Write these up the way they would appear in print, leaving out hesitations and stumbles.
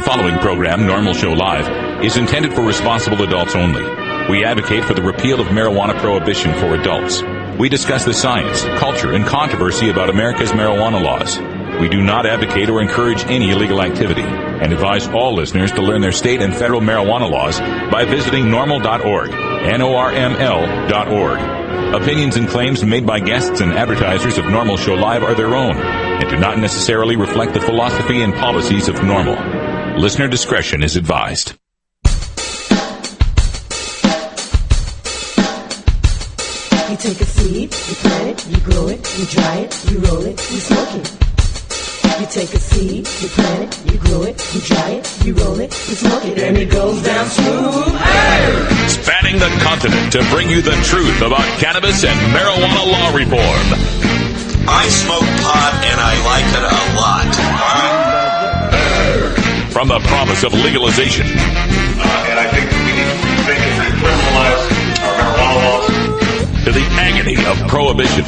following program, NORML Show Live, is intended for responsible adults only. We advocate for the repeal of marijuana prohibition for adults. We discuss the science, culture, and controversy about America's marijuana laws. We do not advocate or encourage any illegal activity and advise all listeners to learn their state and federal marijuana laws by visiting norml.org, NORML.org. Opinions and claims made by guests and advertisers of NORML Show Live are their own and do not necessarily reflect the philosophy and policies of NORML. Listener discretion is advised. You take a seed, you plant it, you grow it, you dry it, you roll it, you smoke it. You take a seed, you plant it, you grow it, you dry it, you roll it, you smoke it, and it goes down smooth. Hey! Spanning the continent to bring you the truth about cannabis and marijuana law reform. I smoke pot and I like it a lot. From the promise of legalization. And I think we need to make it decriminalize our marijuana laws. To the agony of prohibition.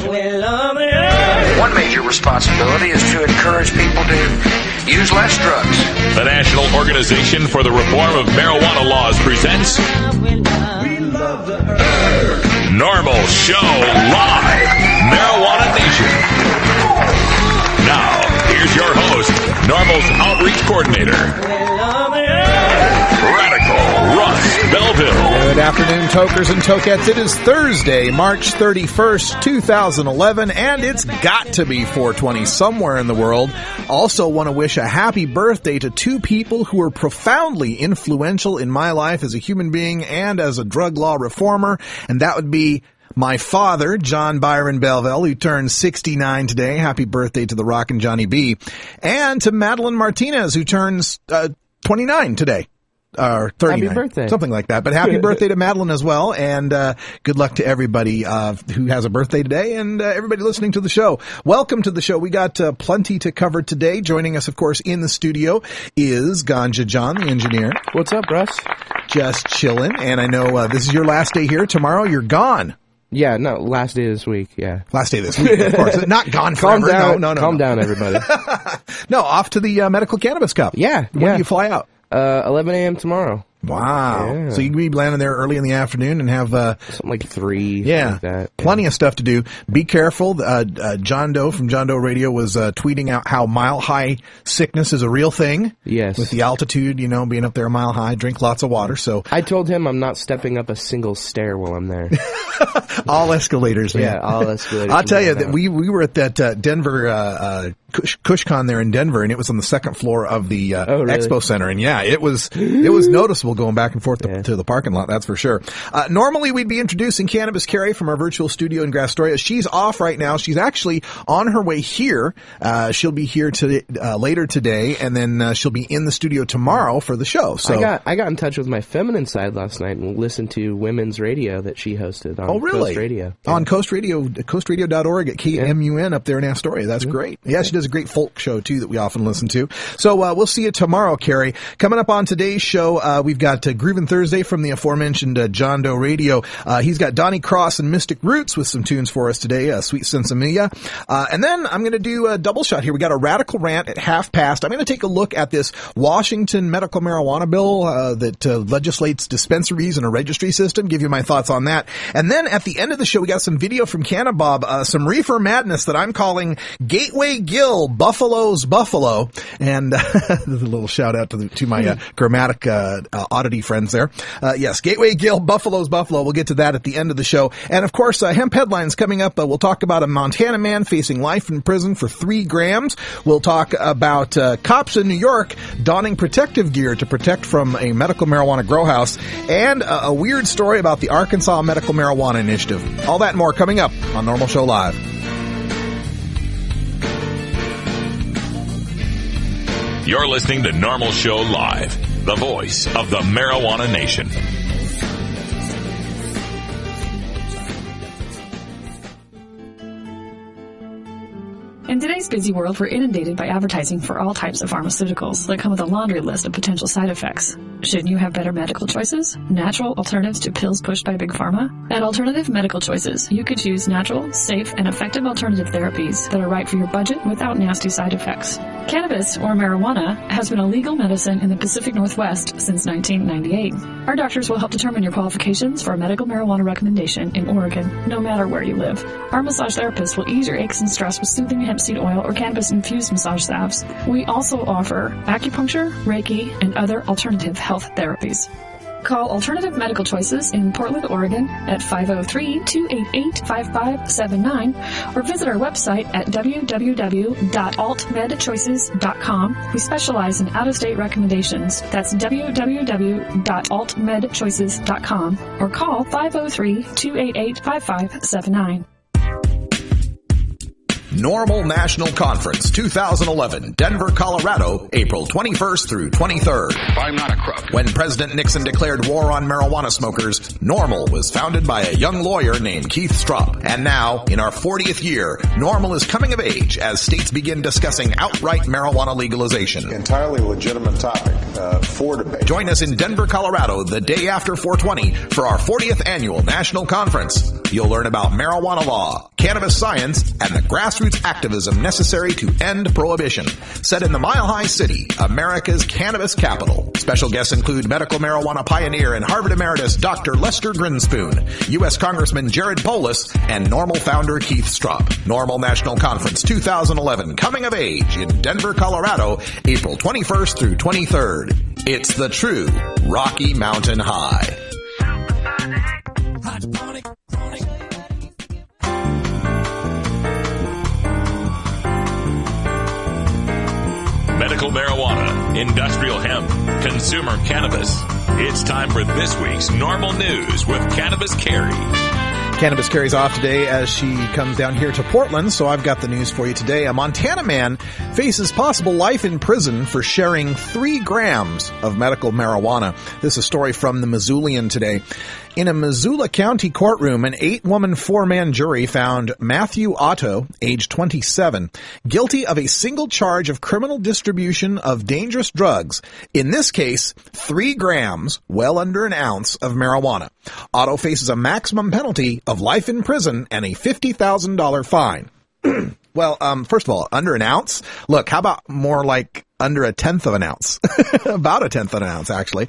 One major responsibility is to encourage people to use less drugs. The National Organization for the Reform of Marijuana Laws presents NORML Show Live, Marijuana Nation. Now, here's your host, NORML's outreach coordinator, Radical Russ Belville. Good afternoon, tokers and tokettes. It is Thursday, March 31st, 2011, and it's got to be 420 somewhere in the world. Also want to wish a happy birthday to two people who were profoundly influential in my life as a human being and as a drug law reformer, and that would be my father, John Byron Belville, who turned 69 today. Happy birthday to the Rockin' Johnny B. And to Madeline Martinez, who turns 29 today. Or 39. Happy birthday. Something like that. But happy birthday to Madeline as well. And good luck to everybody who has a birthday today and everybody listening to the show. Welcome to the show. We got plenty to cover today. Joining us, of course, in the studio is Ganja John, the engineer. What's up, Russ? Just chilling. And I know this is your last day here. Tomorrow you're gone. Yeah, no, last day this week, yeah. Last day this week, of course. Not gone forever. Calm down, No. Calm down, everybody. No, off to the Medical Cannabis Cup. Yeah. When do you fly out? 11 a.m. tomorrow. Wow. Yeah. So you can be landing there early in the afternoon and have something like 3. Yeah, like that. Plenty of stuff to do. Be careful. John Doe from John Doe Radio was tweeting out how mile-high sickness is a real thing. Yes. With the altitude, being up there a mile high. Drink lots of water. So I told him I'm not stepping up a single stair while I'm there. all escalators, man. Yeah, all escalators. I'll tell you that we were at that Denver KushCon there in Denver, and it was on the second floor of the really? Expo Center. And yeah, it was noticeable going back and forth to the parking lot, that's for sure. Normally we'd be introducing Cannabis Carrie from our virtual studio in Astoria. She's off right now. She's actually on her way here. She'll be here later today, and then she'll be in the studio tomorrow for the show. So I got in touch with my feminine side last night and listened to women's radio that she hosted on Coast Radio. Yeah. On Coast Radio, coastradio.org at KMUN up there in Astoria. That's great. Yeah, she does a great folk show too that we often listen to. So we'll see you tomorrow, Carrie. Coming up on today's show, we've got Groovin' Thursday from the aforementioned John Doe Radio. He's got Donnie Cross and Mystic Roots with some tunes for us today, Sweet Sensimilia. And then I'm going to do a double shot here. We got a radical rant at 1:30. I'm going to take a look at this Washington medical marijuana bill that legislates dispensaries and a registry system, give you my thoughts on that. And then at the end of the show, we got some video from Cannabob, some reefer madness that I'm calling Gateway Gill, Buffalo's Buffalo. And there's a little shout out to my grammatic oddity friends there. Yes, Gateway Gill, Buffalo's Buffalo. We'll get to that at the end of the show. And of course, hemp headlines coming up. We'll talk about a Montana man facing life in prison for 3 grams. We'll talk about cops in New York donning protective gear to protect from a medical marijuana grow house, and a weird story about the Arkansas Medical Marijuana Initiative. All that and more coming up on NORML Show Live. You're listening to NORML Show Live, the voice of the marijuana nation. In today's busy world, we're inundated by advertising for all types of pharmaceuticals that come with a laundry list of potential side effects. Shouldn't you have better medical choices? Natural alternatives to pills pushed by Big Pharma? At Alternative Medical Choices, you could choose natural, safe, and effective alternative therapies that are right for your budget without nasty side effects. Cannabis, or marijuana, has been a legal medicine in the Pacific Northwest since 1998. Our doctors will help determine your qualifications for a medical marijuana recommendation in Oregon, no matter where you live. Our massage therapists will ease your aches and stress with soothing hemp seed oil or cannabis-infused massage salves. We also offer acupuncture, Reiki, and other alternative health therapies. Call Alternative Medical Choices in Portland, Oregon at 503-288-5579 or visit our website at www.altmedchoices.com. We specialize in out-of-state recommendations. That's www.altmedchoices.com or call 503-288-5579. NORML National Conference 2011, Denver, Colorado, April 21st through 23rd. I'm not a crook. When President Nixon declared war on marijuana smokers, NORML was founded by a young lawyer named Keith Stroup. And now, in our 40th year, NORML is coming of age as states begin discussing outright marijuana legalization. Entirely legitimate topic for debate. Join us in Denver, Colorado, the day after 420 for our 40th annual national conference. You'll learn about marijuana law, cannabis science, and the grassroots activism necessary to end prohibition. Set in the Mile High City, America's cannabis capital. Special guests include medical marijuana pioneer and Harvard emeritus Dr. Lester Grinspoon, U.S. Congressman Jared Polis, and NORML founder Keith Stroup. NORML National Conference 2011, coming of age in Denver, Colorado, April 21st through 23rd. It's the true Rocky Mountain High. Medical marijuana, industrial hemp, consumer cannabis. It's time for this week's NORML News with Cannabis Carrie. Cannabis Carrie's off today as she comes down here to Portland, so I've got the news for you today. A Montana man faces possible life in prison for sharing 3 grams of medical marijuana. This is a story from the Missoulian today. In a Missoula County courtroom, an 8-woman, 4-man jury found Matthew Otto, age 27, guilty of a single charge of criminal distribution of dangerous drugs. In this case, 3 grams, well under an ounce, of marijuana. Otto faces a maximum penalty of life in prison and a $50,000 fine. Well, first of all, under an ounce? Look, how about more like under a tenth of an ounce? About a tenth of an ounce, actually.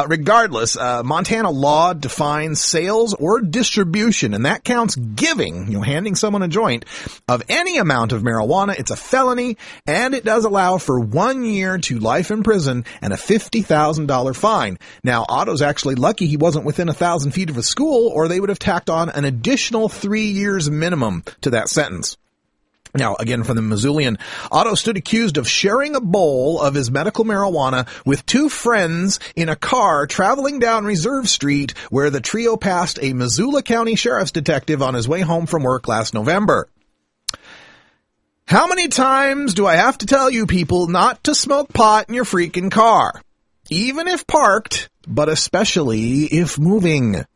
Regardless, Montana law defines sales or distribution, and that counts giving, handing someone a joint, of any amount of marijuana. It's a felony, and it does allow for 1 year to life in prison and a $50,000 fine. Now, Otto's actually lucky he wasn't within 1,000 feet of a school, or they would have tacked on an additional 3 years minimum to that sentence. Now, again, from the Missoulian, Otto stood accused of sharing a bowl of his medical marijuana with 2 friends in a car traveling down Reserve Street, where the trio passed a Missoula County sheriff's detective on his way home from work last November. How many times do I have to tell you people not to smoke pot in your freaking car? Even if parked, but especially if moving.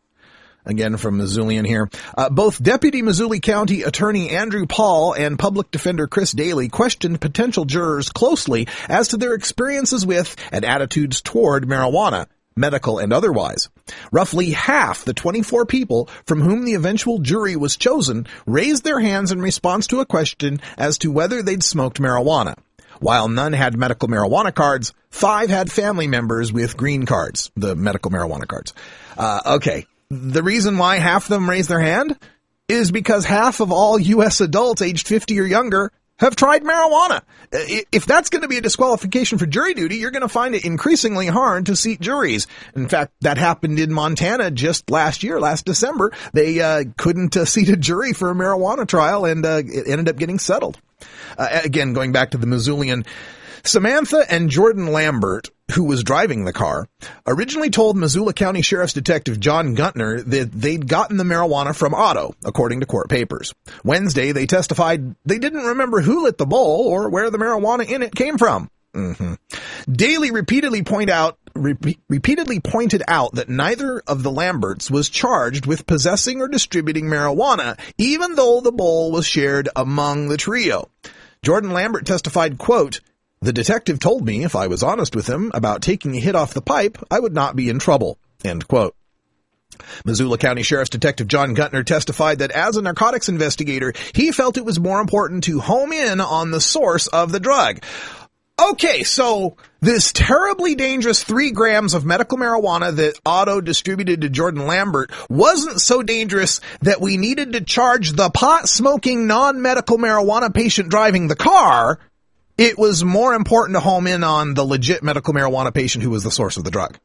Again, from Missoulian here. Both Deputy Missoula County Attorney Andrew Paul and Public Defender Chris Daly questioned potential jurors closely as to their experiences with and attitudes toward marijuana, medical and otherwise. Roughly half the 24 people from whom the eventual jury was chosen raised their hands in response to a question as to whether they'd smoked marijuana. While none had medical marijuana cards, 5 had family members with green cards, the medical marijuana cards. Okay. The reason why half of them raised their hand is because half of all U.S. adults aged 50 or younger have tried marijuana. If that's going to be a disqualification for jury duty, you're going to find it increasingly hard to seat juries. In fact, that happened in Montana just last December. They couldn't seat a jury for a marijuana trial, and it ended up getting settled. Again, going back to the Missoulian, Samantha and Jordan Lambert, who was driving the car, originally told Missoula County Sheriff's Detective John Guntner that they'd gotten the marijuana from Otto, according to court papers. Wednesday, they testified they didn't remember who lit the bowl or where the marijuana in it came from. Daly repeatedly pointed out that neither of the Lamberts was charged with possessing or distributing marijuana, even though the bowl was shared among the trio. Jordan Lambert testified, quote, "The detective told me if I was honest with him about taking a hit off the pipe, I would not be in trouble," end quote. Missoula County Sheriff's Detective John Guntner testified that as a narcotics investigator, he felt it was more important to home in on the source of the drug. Okay, so this terribly dangerous 3 grams of medical marijuana that Otto distributed to Jordan Lambert wasn't so dangerous that we needed to charge the pot-smoking non-medical marijuana patient driving the car. It was more important to home in on the legit medical marijuana patient who was the source of the drug.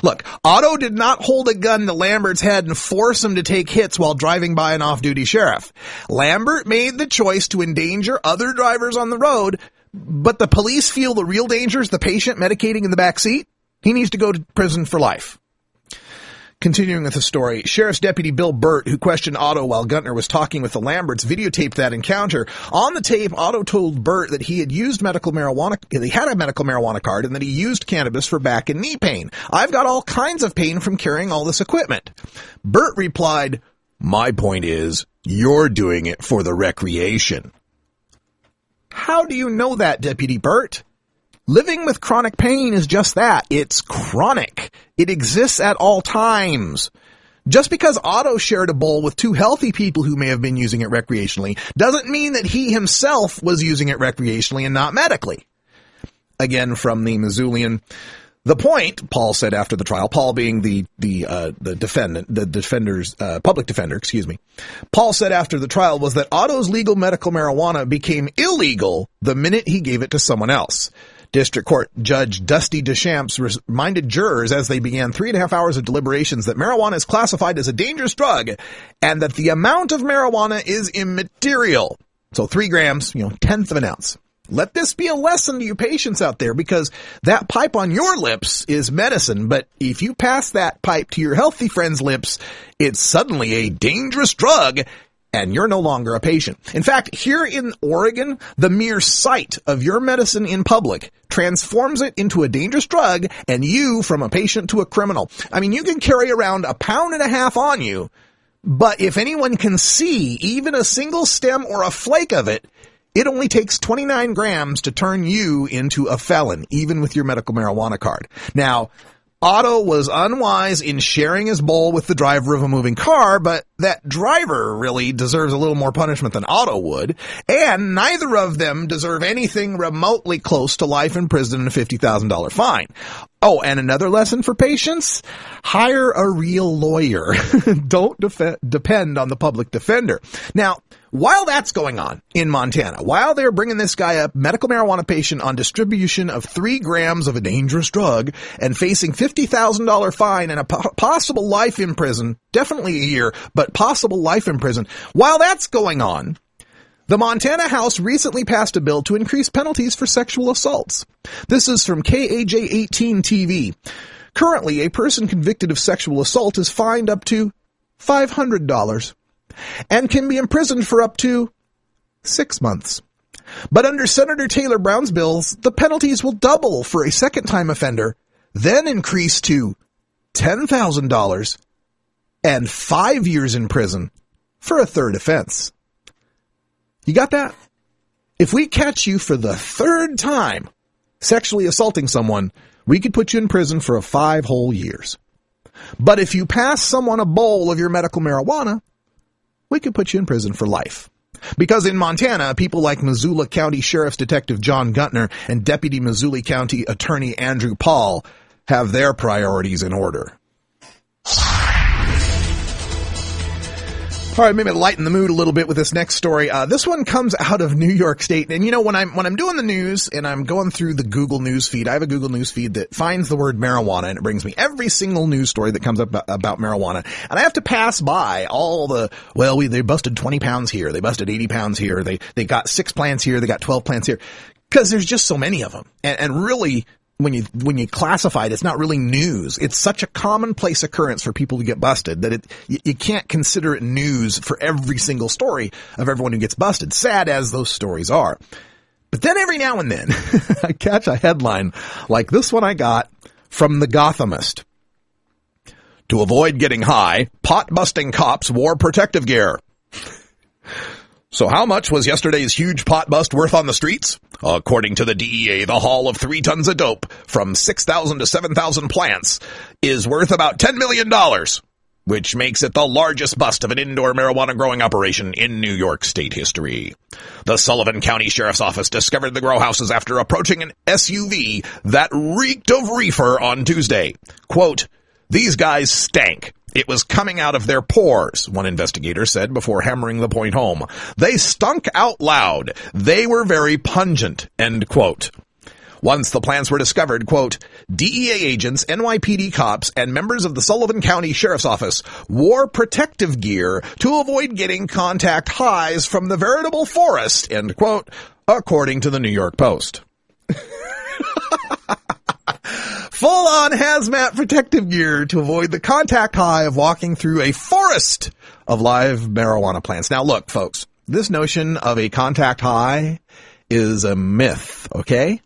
Look, Otto did not hold a gun to Lambert's head and force him to take hits while driving by an off-duty sheriff. Lambert made the choice to endanger other drivers on the road, but the police feel the real danger is the patient medicating in the back seat. He needs to go to prison for life. Continuing with the story, Sheriff's Deputy Bill Burt, who questioned Otto while Guntner was talking with the Lamberts, videotaped that encounter. On the tape, Otto told Burt that he had used medical marijuana, he had a medical marijuana card, and that he used cannabis for back and knee pain. "I've got all kinds of pain from carrying all this equipment." Burt replied, "My point is, you're doing it for the recreation." How do you know that, Deputy Burt? Living with chronic pain is just that. It's chronic. It exists at all times. Just because Otto shared a bowl with 2 healthy people who may have been using it recreationally doesn't mean that he himself was using it recreationally and not medically. Again, from the Missoulian, "The point," Paul said after the trial, Paul being the defender's public defender, Paul said after the trial was that Otto's legal medical marijuana became illegal the minute he gave it to someone else. District Court Judge Dusty Deschamps reminded jurors as they began 3.5 hours of deliberations that marijuana is classified as a dangerous drug and that the amount of marijuana is immaterial. So 3 grams, 1/10 of an ounce. Let this be a lesson to you patients out there, because that pipe on your lips is medicine, but if you pass that pipe to your healthy friend's lips, it's suddenly a dangerous drug, and you're no longer a patient. In fact, here in Oregon, the mere sight of your medicine in public transforms it into a dangerous drug, and you from a patient to a criminal. I mean, you can carry around 1.5 pounds on you, but if anyone can see even a single stem or a flake of it, it only takes 29 grams to turn you into a felon, even with your medical marijuana card. Now, Otto was unwise in sharing his bowl with the driver of a moving car, but that driver really deserves a little more punishment than Otto would, and neither of them deserve anything remotely close to life in prison and a $50,000 fine. Oh, and another lesson for patients: hire a real lawyer. Don't depend on the public defender. Now, while that's going on in Montana, while they're bringing this guy up, medical marijuana patient on distribution of 3 grams of a dangerous drug and facing $50,000 fine and a possible life in prison, definitely a year, but possible life in prison. While that's going on, the Montana House recently passed a bill to increase penalties for sexual assaults. This is from KAJ18 TV. Currently, a person convicted of sexual assault is fined up to $500 and can be imprisoned for up to 6 months. But under Senator Taylor Brown's bills, the penalties will double for a second-time offender, then increase to $10,000 and 5 years in prison for a third offense. You got that? If we catch you for the 3rd time sexually assaulting someone, we could put you in prison for 5 whole years. But if you pass someone a bowl of your medical marijuana, we could put you in prison for life. Because in Montana, people like Missoula County Sheriff's Detective John Guntner and Deputy Missoula County Attorney Andrew Paul have their priorities in order. All right, maybe lighten the mood a little bit with this next story. This one comes out of New York State. And when I'm doing the news and I'm going through the Google News feed, I have a Google News feed that finds the word marijuana, and it brings me every single news story that comes up about marijuana. And I have to pass by all the, they busted 20 pounds here, they busted 80 pounds here, they got 6 plants here, they got 12 plants here, because there's just so many of them. And really, when you classify it, it's not really news. It's such a commonplace occurrence for people to get busted that you can't consider it news for every single story of everyone who gets busted, sad as those stories are. But then every now and then I catch a headline like this one I got from The Gothamist. To avoid getting high, pot-busting cops wore protective gear. So how much was yesterday's huge pot bust worth on the streets? According to the DEA, the haul of 3 tons of dope from 6,000 to 7,000 plants is worth about $10 million, which makes it the largest bust of an indoor marijuana growing operation in New York State history. The Sullivan County Sheriff's Office discovered the grow houses after approaching an SUV that reeked of reefer on Tuesday. Quote, "These guys stank. It was coming out of their pores," one investigator said before hammering the point home. "They stunk out loud. They were very pungent," end quote. Once the plants were discovered, quote, "DEA agents, NYPD cops, and members of the Sullivan County Sheriff's Office wore protective gear to avoid getting contact highs from the veritable forest," end quote, according to the New York Post. Full-on hazmat protective gear to avoid the contact high of walking through a forest of live marijuana plants. Now, look, folks, this notion of a contact high is a myth, okay?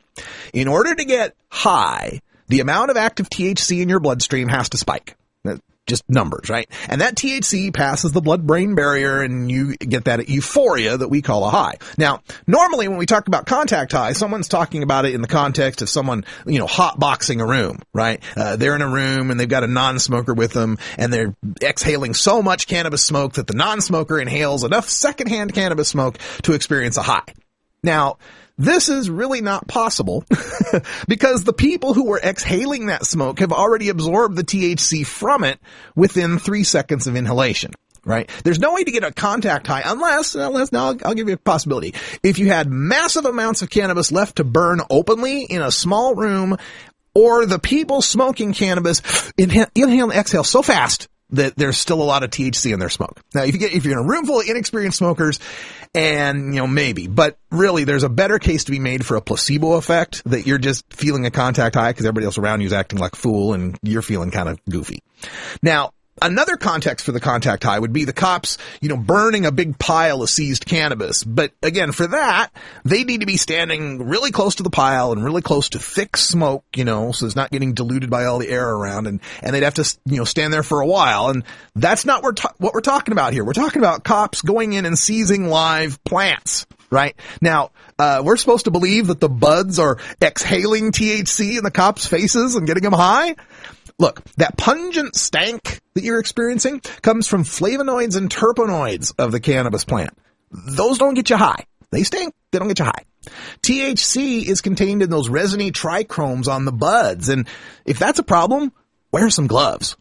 In order to get high, the amount of active THC in your bloodstream has to spike. Just numbers, right? And that THC passes the blood-brain barrier and you get that euphoria that we call a high. Now, normally when we talk about contact high, someone's talking about it in the context of someone, hotboxing a room, right? They're in a room and they've got a non-smoker with them and they're exhaling so much cannabis smoke that the non-smoker inhales enough secondhand cannabis smoke to experience a high. Now, this is really not possible because the people who were exhaling that smoke have already absorbed the THC from it within 3 seconds of inhalation, right? There's no way to get a contact high unless now I'll give you a possibility. If you had massive amounts of cannabis left to burn openly in a small room, or the people smoking cannabis inhale and exhale so fast that there's still a lot of THC in their smoke. Now, if you're in a room full of inexperienced smokers, and, maybe, but really there's a better case to be made for a placebo effect, that you're just feeling a contact high because everybody else around you is acting like a fool and you're feeling kind of goofy. Now, another context for the contact high would be the cops, burning a big pile of seized cannabis. But again, for that, they need to be standing really close to the pile and really close to thick smoke, so it's not getting diluted by all the air around. And they'd have to, stand there for a while. And that's not what we're talking about here. We're talking about cops going in and seizing live plants. Right? Now, we're supposed to believe that the buds are exhaling THC in the cops' faces and getting them high. Look, that pungent stank that you're experiencing comes from flavonoids and terpenoids of the cannabis plant. Those don't get you high. They stink. They don't get you high. THC is contained in those resiny trichromes on the buds. And if that's a problem, wear some gloves.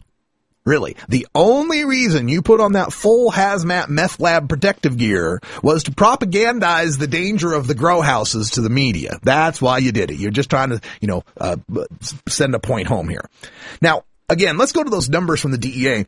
Really, the only reason you put on that full hazmat meth lab protective gear was to propagandize the danger of the grow houses to the media. That's why you did it. You're just trying to, send a point home here. Now, again, let's go to those numbers from the DEA.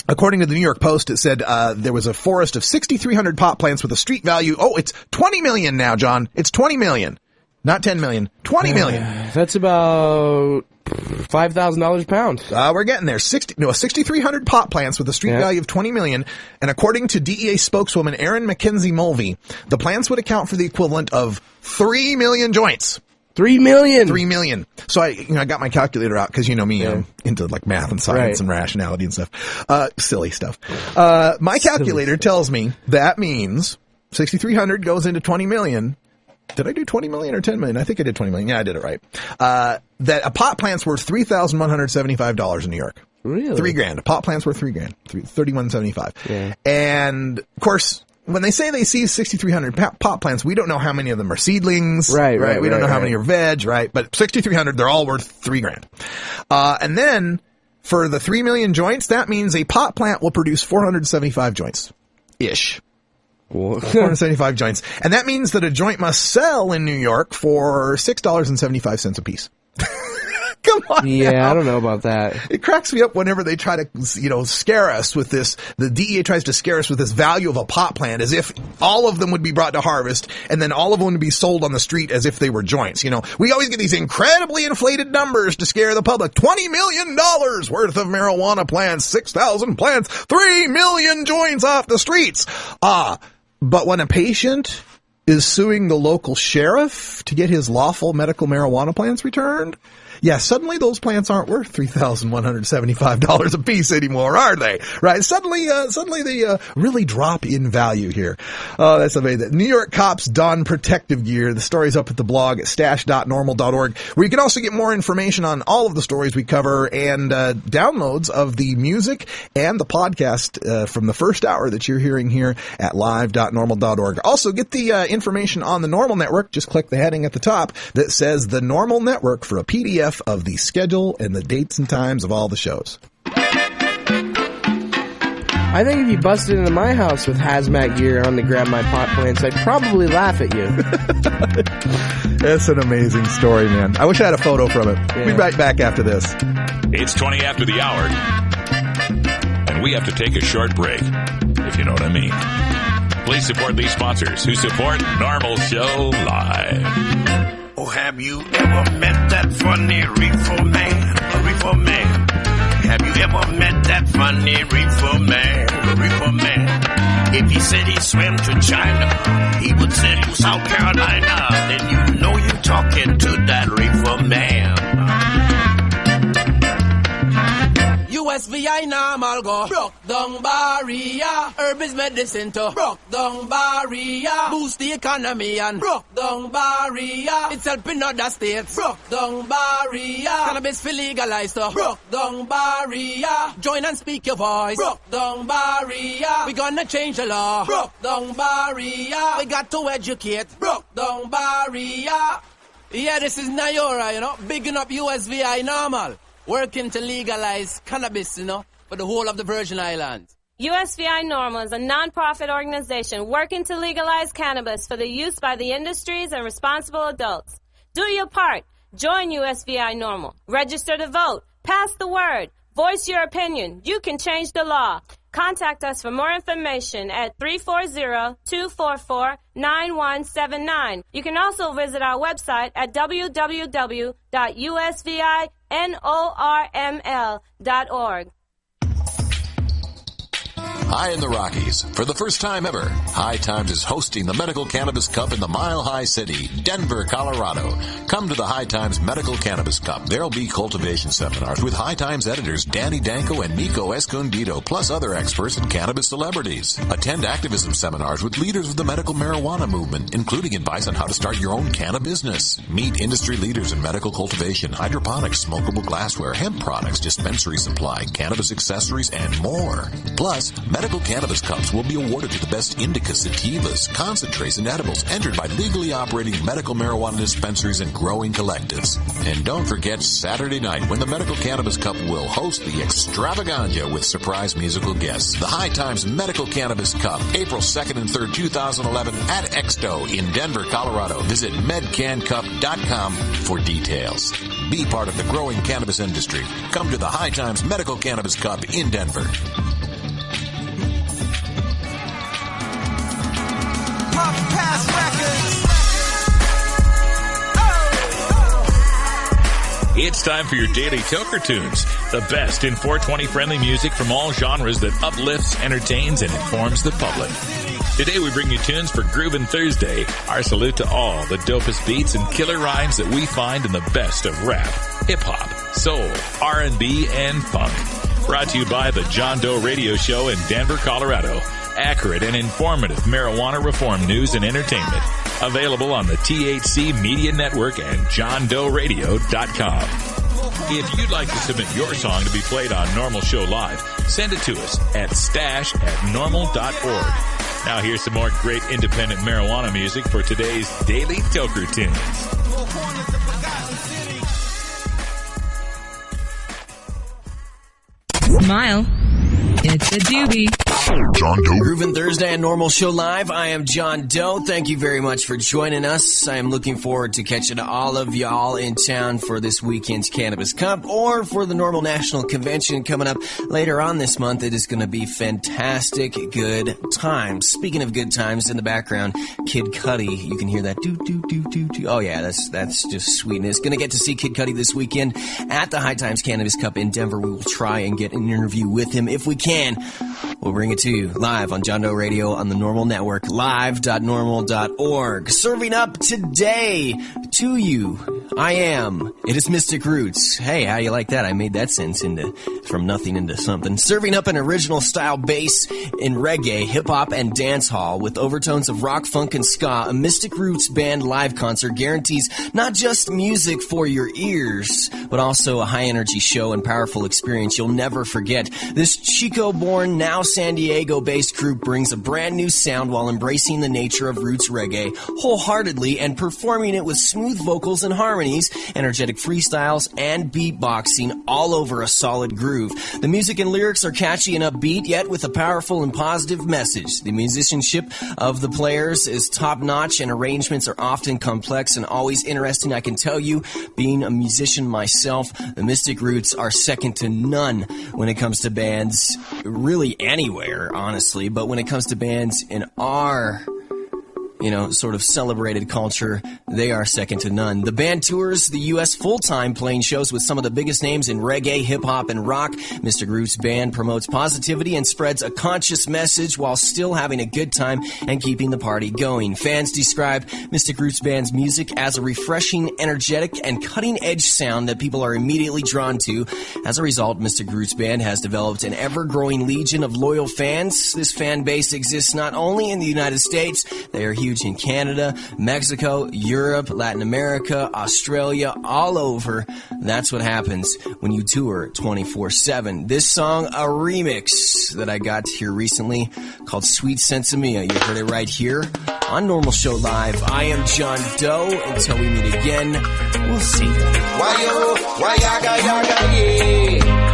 According to the New York Post, it said there was a forest of 6,300 pot plants with a street value. Oh, it's 20 million now, John. It's 20 million. Not 10 million. 20 million. That's about $5,000 a pound. We're getting there. 6,300 pot plants with a street value of 20 million. And according to DEA spokeswoman Erin McKenzie Mulvey, the plants would account for the equivalent of 3 million joints. 3 million. 3 million. So I got my calculator out because me, I'm into like math and science and rationality and stuff. Silly stuff. My calculator tells me that means 6,300 goes into 20 million. Did I do 20 million or 10 million? I think I did 20 million. Yeah, I did it right. That a pot plant's worth $3,175 in New York. Really? $3,000. A pot plant's worth $3,000. $3,175. Yeah. And of course, when they say they see 6,300 pot plants, we don't know how many of them are seedlings. Right. We don't know how many are veg, right? But 6,300, they're all worth $3,000. And then for the 3 million joints, that means a pot plant will produce 475 joints. Ish. 475 joints. And that means that a joint must sell in New York for $6.75 a piece. Come on. Yeah, now. I don't know about that. It cracks me up whenever they try to, scare us with this. The DEA tries to scare us with this value of a pot plant as if all of them would be brought to harvest and then all of them would be sold on the street as if they were joints. We always get these incredibly inflated numbers to scare the public. $20 million worth of marijuana plants, 6,000 plants, 3 million joints off the streets. But when a patient is suing the local sheriff to get his lawful medical marijuana plants returned, Yeah, suddenly those plants aren't worth $3,175 a piece anymore, are they? Right? Suddenly they really drop in value here. Oh, that's amazing. New York cops don protective gear. The story's up at the blog at stash.normal.org, where you can also get more information on all of the stories we cover and downloads of the music and the podcast from the first hour that you're hearing here at live.normal.org. Also, get the information on the Normal Network. Just click the heading at the top that says the Normal Network for a PDF of the schedule and the dates and times of all the shows. I think if you busted into my house with hazmat gear on to grab my pot plants, I'd probably laugh at you. That's an amazing story, man. I wish I had a photo from it. Yeah. We'll be right back after this. It's 20 after the hour, and we have to take a short break, if you know what I mean. Please support these sponsors who support Normal Show Live. Oh, have you ever met that funny reefer man? A reefer man. Have you ever met that funny reefer man? A reefer man. If he said he swam to China, he would send you South Carolina. Then you know you're talking to that reefer man. USVI normal go broke down barrier. Herb is medicine to broke down barrier. Boost the economy and broke down barrier. It's helping other states broke down barrier. Cannabis for legalized to broke down barrier. Join and speak your voice broke down barrier. We gonna change the law broke down barrier. We got to educate broke down barrier. Yeah, this is Nayora, you know, bigging up USVI normal. Working to legalize cannabis, you know, for the whole of the Virgin Islands. USVI NORML is a non-profit organization working to legalize cannabis for the use by the industries and responsible adults. Do your part. Join USVI NORML. Register to vote. Pass the word. Voice your opinion. You can change the law. Contact us for more information at 340-244-9179. You can also visit our website at www.usvinorml.org. High in the Rockies, for the first time ever, High Times is hosting the Medical Cannabis Cup in the Mile High City, Denver, Colorado. Come to the High Times Medical Cannabis Cup. There'll be cultivation seminars with High Times editors Danny Danko and Nico Escondido, plus other experts and cannabis celebrities. Attend activism seminars with leaders of the medical marijuana movement, including advice on how to start your own canna business. Meet industry leaders in medical cultivation, hydroponics, smokable glassware, hemp products, dispensary supply, cannabis accessories, and more. Plus, Medical Cannabis Cups will be awarded to the best indica, sativas, concentrates, and edibles entered by legally operating medical marijuana dispensaries and growing collectives. And don't forget Saturday night when the Medical Cannabis Cup will host the extravaganza with surprise musical guests. The High Times Medical Cannabis Cup, April 2nd and 3rd, 2011 at Exto in Denver, Colorado. Visit medcancup.com for details. Be part of the growing cannabis industry. Come to the High Times Medical Cannabis Cup in Denver. It's time for your daily Toker Tunes, the best in 420 friendly music from all genres that uplifts, entertains, and informs the public. Today we bring you tunes for Groovin' Thursday. Our salute to all the dopest beats and killer rhymes that we find in the best of rap, hip-hop, soul, R&B, and funk. Brought to you by the John Doe Radio Show in Denver, Colorado. Accurate and informative marijuana reform news and entertainment. Available on the THC Media Network and JohnDoeRadio.com. If you'd like to submit your song to be played on Normal Show Live, send it to us at stash@normal.org. Now here's some more great independent marijuana music for today's Daily Toker Tunes. Smile. It's a doobie. John Doe. Groovin' Thursday on Normal Show Live. I am John Doe. Thank you very much for joining us. I am looking forward to catching all of y'all in town for this weekend's Cannabis Cup or for the Normal National Convention coming up later on this month. It is going to be fantastic good times. Speaking of good times, in the background, Kid Cudi. You can hear that do. Oh yeah, that's just sweetness. Going to get to see Kid Cudi this weekend at the High Times Cannabis Cup in Denver. We will try and get an interview with him if we can. We'll bring it to you live on John Doe Radio on the Normal Network, live.normal.org. Serving up today to you I am. It is Mystic Roots. Hey, how you like that? I made that sentence from nothing into something. Serving up an original style bass in reggae, hip-hop, and dancehall with overtones of rock, funk, and ska, a Mystic Roots band live concert guarantees not just music for your ears, but also a high-energy show and powerful experience you'll never forget. This Chico-born, now San Diego-based group brings a brand new sound while embracing the nature of roots reggae wholeheartedly and performing it with smooth vocals and harmonies, energetic freestyles, and beatboxing all over a solid groove. The music and lyrics are catchy and upbeat, yet with a powerful and positive message. The musicianship of the players is top-notch, and arrangements are often complex and always interesting. I can tell you, being a musician myself, the Mystic Roots are second to none when it comes to bands, really anywhere, honestly, but when it comes to bands in our sort of celebrated culture, they are second to none. The band tours the U.S. full-time, playing shows with some of the biggest names in reggae, hip-hop, and rock. Mystic Roots Band promotes positivity and spreads a conscious message while still having a good time and keeping the party going. Fans describe Mystic Roots Band's music as a refreshing, energetic, and cutting-edge sound that people are immediately drawn to. As a result, Mystic Roots Band has developed an ever-growing legion of loyal fans. This fan base exists not only in the United States, they are huge in Canada, Mexico, Europe, Latin America, Australia, all over. That's what happens when you tour 24/7. This song, a remix that I got here recently called Sweet Sensimilla. You heard it right here on Normal Show Live. I am John Doe. Until we meet again, we'll see. Why yaga yaga yeah.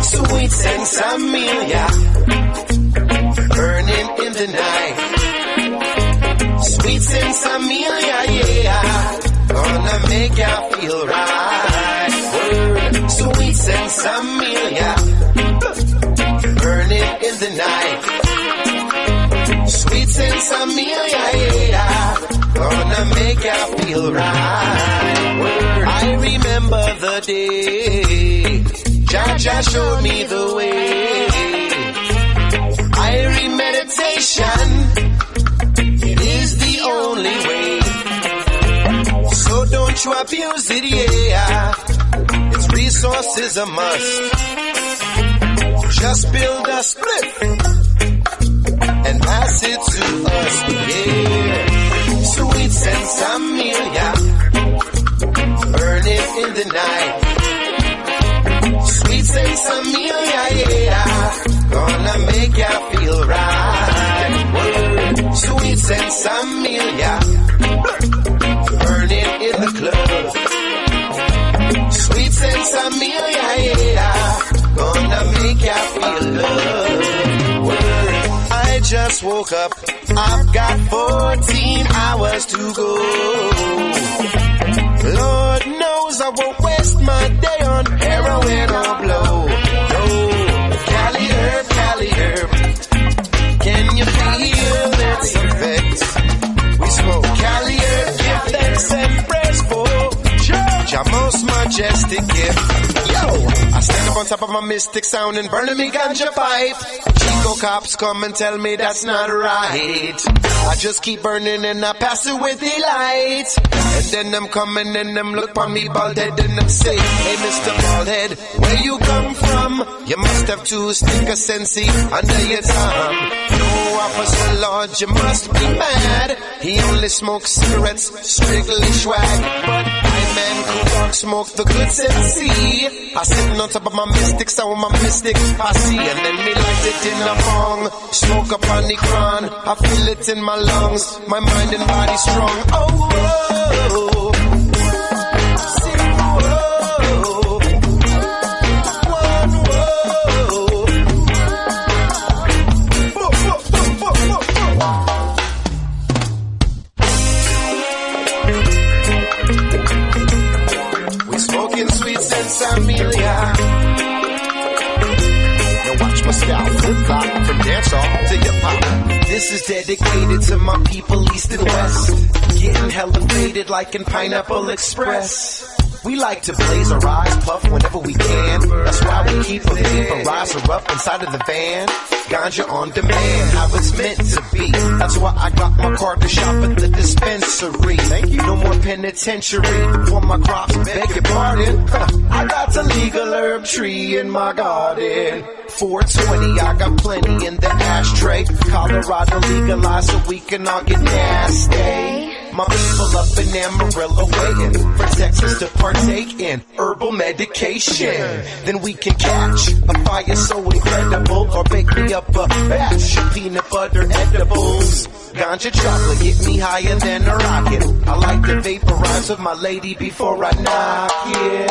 Sweet Sensimilla, burning in the night. Sweet Sensimilla, yeah, gonna make ya feel right. Word. Sweet Sensimilla, burning in the night. Sweet Sensimilla, yeah, gonna make ya feel right. Word. I remember the day Jah showed me the way. Irie meditation, it is the only way. So don't you abuse it, yeah. Its resources a must. Just build a split and pass it to us, yeah. Sweet Sensimilla, burning in the night. Sweet Sensimilla, yeah, gonna make ya feel right. Word. Sweet Sensimilla, burning in the club. Sweet Sensimilla, yeah, gonna make ya feel love. Word. I just woke up, I've got 14 hours to go. Lord knows I won't waste my day on heroin or blow. No, Cali herb, can you feel its effects? We smoke Cali herb, give thanks and praise for Jah most majestic gift. Yo, I stand up on top of my mystic sound and burning me ganja pipe. Chico cops come and tell me that's not right. I just keep burning and I pass it with delight. And then them come and then them look on me bald head and them say, hey Mr. Baldhead, where you come from? You must have two stick of sensei under your tongue. No officer Lord, you must be mad. He only smokes cigarettes, strictly swag. But I man cool dog smoke the good sensei. I sitting on top of my mystic sound with my mystic posse. And then me light it in a bong. Smoke up on the crown, I feel it in my lungs. My mind and body strong. Oh, whoa. Sing, whoa. One, whoa. We smoking sweet Sensimilla. Now watch my style flip-flop from dancehall to hip-hop. This is dedicated to my people east and west. Getting hella faded like in Pineapple Express. We like to blaze our eyes, puff whenever we can. That's why we keep a vaporizer up inside of the van. Ganja on demand, how it's meant to be. That's why I got my card to shop at the dispensary. Thank you. No more penitentiary for my crops, beg your pardon. I got a legal herb tree in my garden. 420, I got plenty in the ashtray. Colorado legalized so we can all get nasty. My people up in Amarillo waiting for Texas to partake in herbal medication. Then we can catch a fire so incredible, or bake me up a batch of peanut butter edibles. Ganja chocolate get me higher than a rocket. I like to vaporize with my lady before I knock it.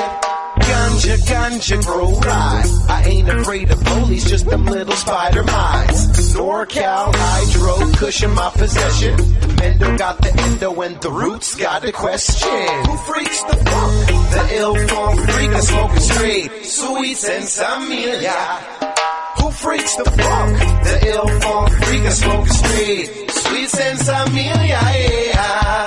Ganja, grow right. I ain't afraid of police, just them little spider mites. NorCal, hydro, cushion my possession. Mendo got the endo and the roots got a question. Who freaks the funk? The ill funk freak is smoking straight. Sweet Sensamilia. Who freaks the funk? The ill funk freak is smoking straight. Sweet Sensamilia, yeah.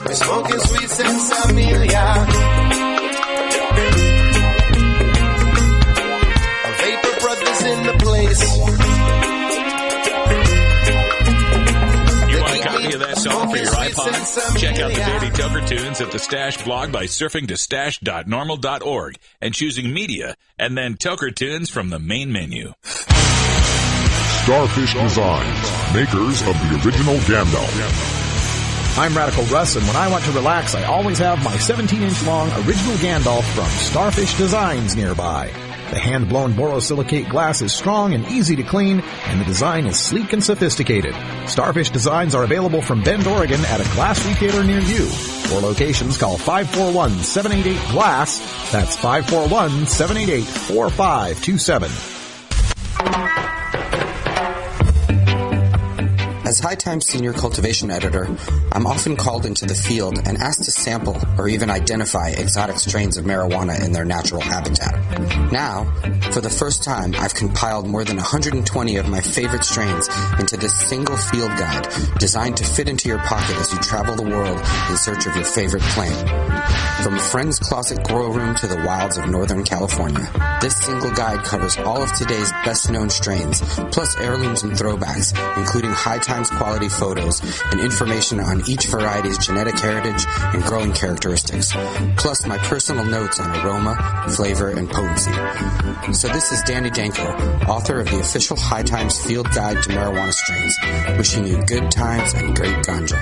We're smoking sweet Sensamilia. Vapor Brothers in the place. You want a copy of that song for your iPod? Check out the Daily Toker Tunes at the Stash blog by surfing to stash.normal.org and choosing Media and then Toker Tunes from the main menu. Starfish Designs, makers of the original Gandalf. I'm Radical Russ, and when I want to relax, I always have my 17-inch long original Gandalf from Starfish Designs nearby. The hand-blown borosilicate glass is strong and easy to clean, and the design is sleek and sophisticated. Starfish Designs are available from Bend, Oregon at a glass retailer near you. For locations, call 541-788-GLASS. That's 541-788-4527. As High Times Senior Cultivation Editor, I'm often called into the field and asked to sample or even identify exotic strains of marijuana in their natural habitat. Now, for the first time, I've compiled more than 120 of my favorite strains into this single field guide designed to fit into your pocket as you travel the world in search of your favorite plant. From a friend's closet grow room to the wilds of Northern California, this single guide covers all of today's best-known strains, plus heirlooms and throwbacks, including High Times quality photos and information on each variety's genetic heritage and growing characteristics, plus my personal notes on aroma, flavor, and potency. So this is Danny Danko, author of the official High Times Field Guide to Marijuana Strains, wishing you good times and great ganja.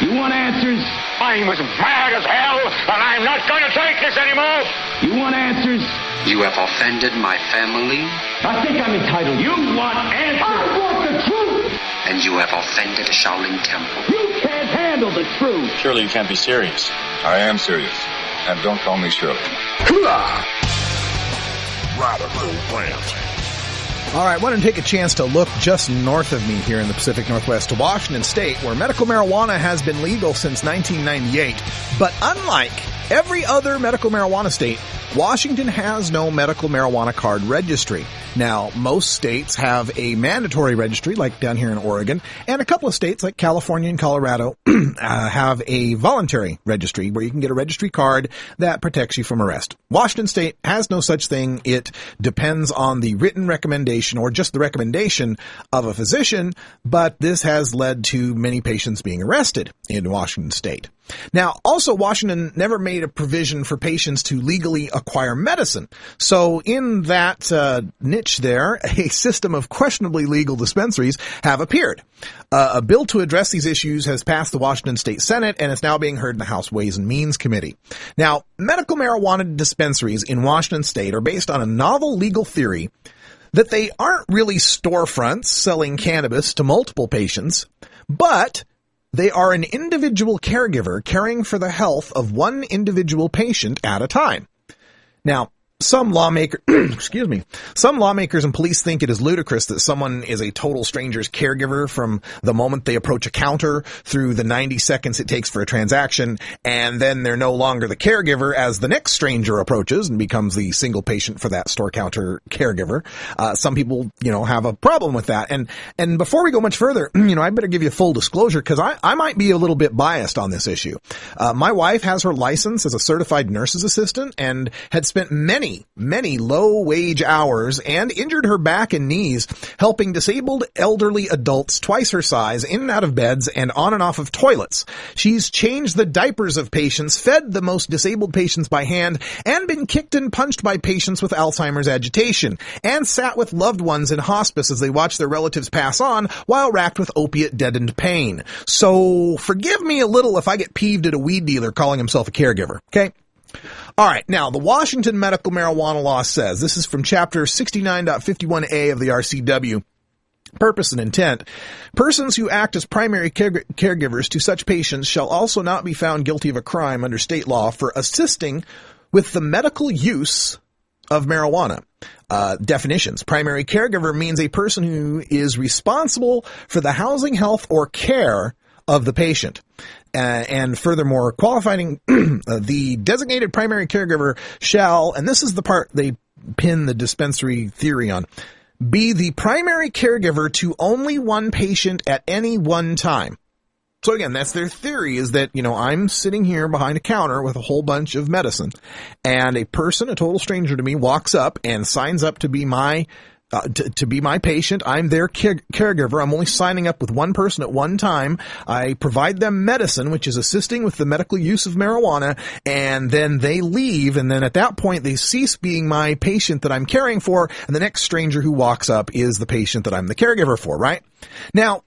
You want answers? I'm as mad as hell, and I'm not going to take this anymore. You want answers? You have offended my family. I think I'm entitled. You want answers? I want the truth. And you have offended the Shaolin Temple. You can't handle the truth. Surely you can't be serious. I am serious. And don't call me Shirley. Radical Plant. All right, I want to take a chance to look just north of me here in the Pacific Northwest to Washington State, where medical marijuana has been legal since 1998. But unlike every other medical marijuana state, Washington has no medical marijuana card registry. Now, most states have a mandatory registry, like down here in Oregon, and a couple of states, like California and Colorado, have a voluntary registry where you can get a registry card that protects you from arrest. Washington State has no such thing. It depends on the written recommendation or just the recommendation of a physician, but this has led to many patients being arrested in Washington State. Now, also, Washington never made a provision for patients to legally acquire medicine. So in that niche there, a system of questionably legal dispensaries have appeared. A bill to address these issues has passed the Washington State Senate and is now being heard in the House Ways and Means Committee. Now, medical marijuana dispensaries in Washington State are based on a novel legal theory that they aren't really storefronts selling cannabis to multiple patients, but they are an individual caregiver caring for the health of one individual patient at a time. Now, Some lawmakers and police think it is ludicrous that someone is a total stranger's caregiver from the moment they approach a counter through the 90 seconds it takes for a transaction, and then they're no longer the caregiver as the next stranger approaches and becomes the single patient for that store counter caregiver. Some people, have a problem with that. And before we go much further, I better give you full disclosure because I might be a little bit biased on this issue. My wife has her license as a certified nurse's assistant and had spent many low-wage hours and injured her back and knees helping disabled elderly adults twice her size in and out of beds and on and off of toilets. She's changed the diapers of patients, fed the most disabled patients by hand, and been kicked and punched by patients with Alzheimer's agitation, and sat with loved ones in hospice as they watch their relatives pass on while racked with opiate-deadened pain. So forgive me a little if I get peeved at a weed dealer calling himself a caregiver, okay? All right, now, the Washington medical marijuana law says, this is from Chapter 69.51a of the RCW, purpose and intent. Persons who act as primary caregivers to such patients shall also not be found guilty of a crime under state law for assisting with the medical use of marijuana. Definitions. Primary caregiver means a person who is responsible for the housing, health, or care of the patient. And furthermore, qualifying the designated primary caregiver shall, and this is the part they pin the dispensary theory on, be the primary caregiver to only one patient at any one time. So again, that's their theory, is that, I'm sitting here behind a counter with a whole bunch of medicine, and a person, a total stranger to me, walks up and signs up to be my patient. I'm their caregiver. I'm only signing up with one person at one time. I provide them medicine, which is assisting with the medical use of marijuana, and then they leave, and then at that point they cease being my patient that I'm caring for, and the next stranger who walks up is the patient that I'm the caregiver for, right? Now,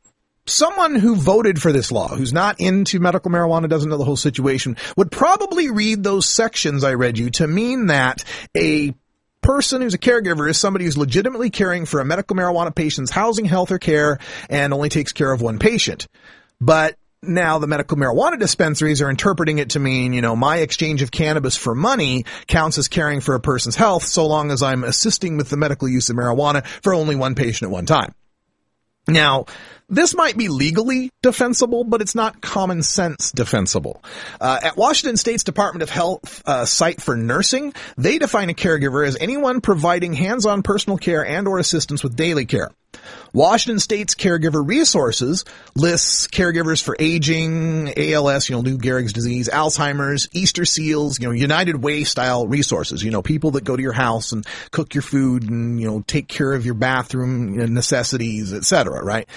someone who voted for this law, who's not into medical marijuana, doesn't know the whole situation, would probably read those sections I read you to mean that a person who's a caregiver is somebody who's legitimately caring for a medical marijuana patient's housing, health, or care and only takes care of one patient. But now the medical marijuana dispensaries are interpreting it to mean, my exchange of cannabis for money counts as caring for a person's health so long as I'm assisting with the medical use of marijuana for only one patient at one time. Now, this might be legally defensible, but it's not common sense defensible. At Washington State's Department of Health site for nursing, they define a caregiver as anyone providing hands-on personal care and or assistance with daily care. Washington State's Caregiver Resources lists caregivers for aging, ALS, Lou Gehrig's disease, Alzheimer's, Easter seals, United Way style resources, people that go to your house and cook your food and, take care of your bathroom necessities, etc., right?